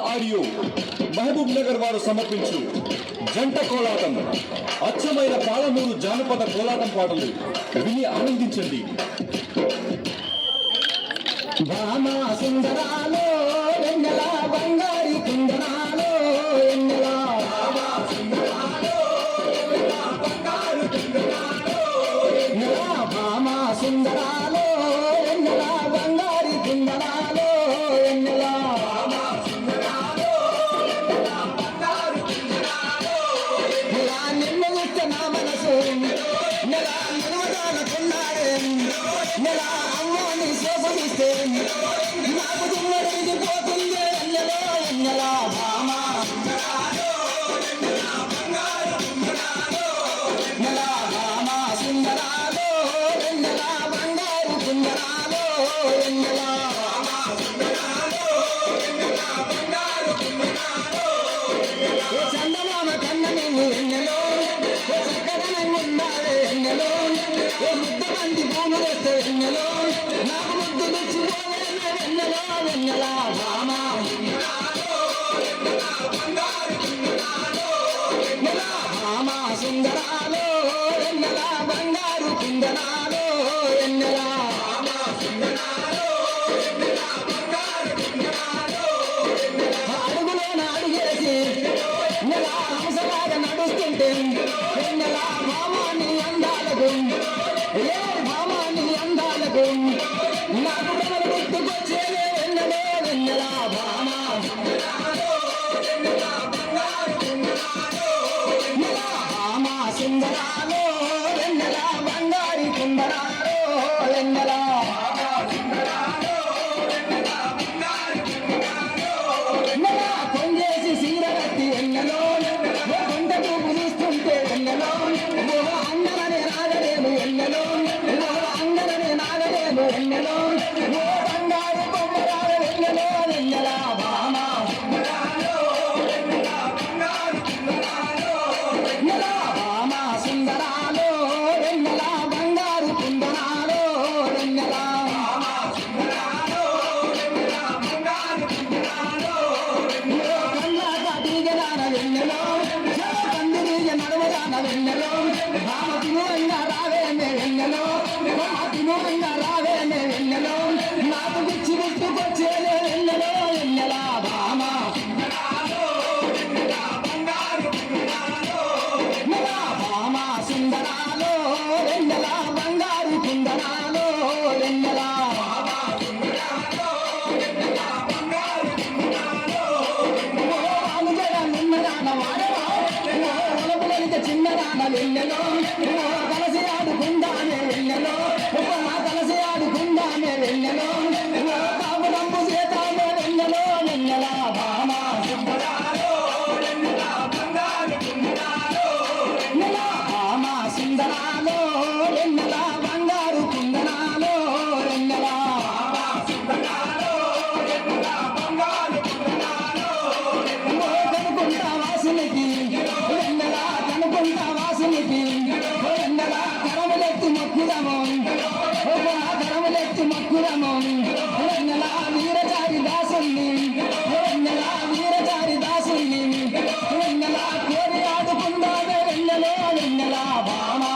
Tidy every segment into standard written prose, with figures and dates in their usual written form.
Audio Mahabub Nagar వారు సమర్పించు జంట కోలాటం అచ్చమైన పాలమూరు జానపద కోలాటం పాటలు విని ఆనందించండి. భామా సుందరాలో వెన్నెల బంగారి కుందనాలో వెన్నెల భామా సుందరాలో వెన్నెల బంగారి కుందనాలో వెన్నెల నిన్ను చూస్తే నా మనసు నెల నిలవదాన కొన్నాడే నెల అమ్మని శోభనిస్తే నాకు దుమ్మడికి పోతుంది ఎన్నెలో ఎన్నెల భామా నెల భామా సుందరాలో వెన్నెల బంగారు కుందరాలో ఎన్నెల చందమామ కన్న నువ్వు ఎన్నెలో చక్కదనంగా ఉండాలి ఎన్నెలో ముద్ద మంది పూలు వేస్తే ఎన్నెలో నాకు ముద్దు తెచ్చిపోయేనే వెన్నెలో వెన్నెల భామా భామా సుందరాలో వెన్నెల బంగారు కుందనాలో వెన్నెల అడుగులోన అడిగేసి నెల హంసలాగా నడుస్తుంటే వెన్నెల భామాని అందాలకు ఏ భామాని అందాలకు నాకు కమలు గుర్తుకొచ్చేదే వెన్నెలో వెన్నెల భామా నెల భామా సుందరాలో వెన్నెల బంగారి కుందరాలో వెన్నెల కొంగేసి సీర కట్టి ఎన్నెలో కొండకు పులుస్తుంటే ఎన్నెలో అందరనే నాగలేము ఎన్నెలో అందరనే నాగలేము ఎన్నెలో బంగారు బొమ్మరాలు ఎన్నెలో ఎన్నెల భామా నెల భామా సుందరాలో ఎన్నెల బంగారు కుందనాలో ఎన్నెల వెన్నెలో కందిరిగ నడవదాన వెన్నెలో భామ తిమూరంగా రావేమే వెన్నెలో తిమూరంగా రావేమే వెన్నెలో నాకు పిచ్చి గుర్తుకొచ్చేలే వెన్నెలో వెన్నెల భామా నెల భామా సుందరాలో వెన్నెల బంగారు కుందనాలో వెన్నెల చిన్నదాన వెన్నెలో కలసి ఆడుకుందామే వెన్నెలో కలసి ఆడుకుందామే వెన్నెలో కాపు రంపు చేతామే వెన్నెలో వెన్నెల భామా నెల భామా సుందరాలో వెన్నెల బంగారు కుందనాలో వెన్నెల కనుకుంటా వాసునికి వెన్నెల కనుకుంటా వాసునికి వెన్నెల కరములెత్తి మొక్కుదము కరములెత్తి మొక్కుదము వెన్నెల వీరచారి దాసుని వెన్నెల వీరచారి దాసుని వెన్నెల కోరి ఆడుకుందామే వెన్నెలో వెన్నెల భామా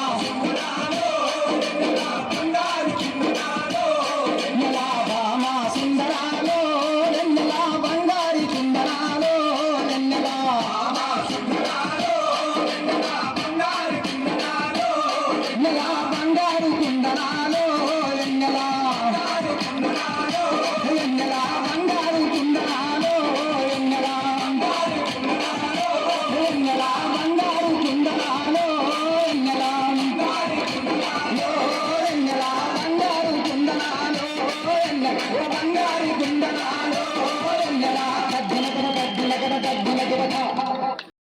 నెల భామా సుందరాలో వెన్నెల బంగారి కుందనాలో వెన్నెల నెల బంగారు కుందనాలో వెన్నెల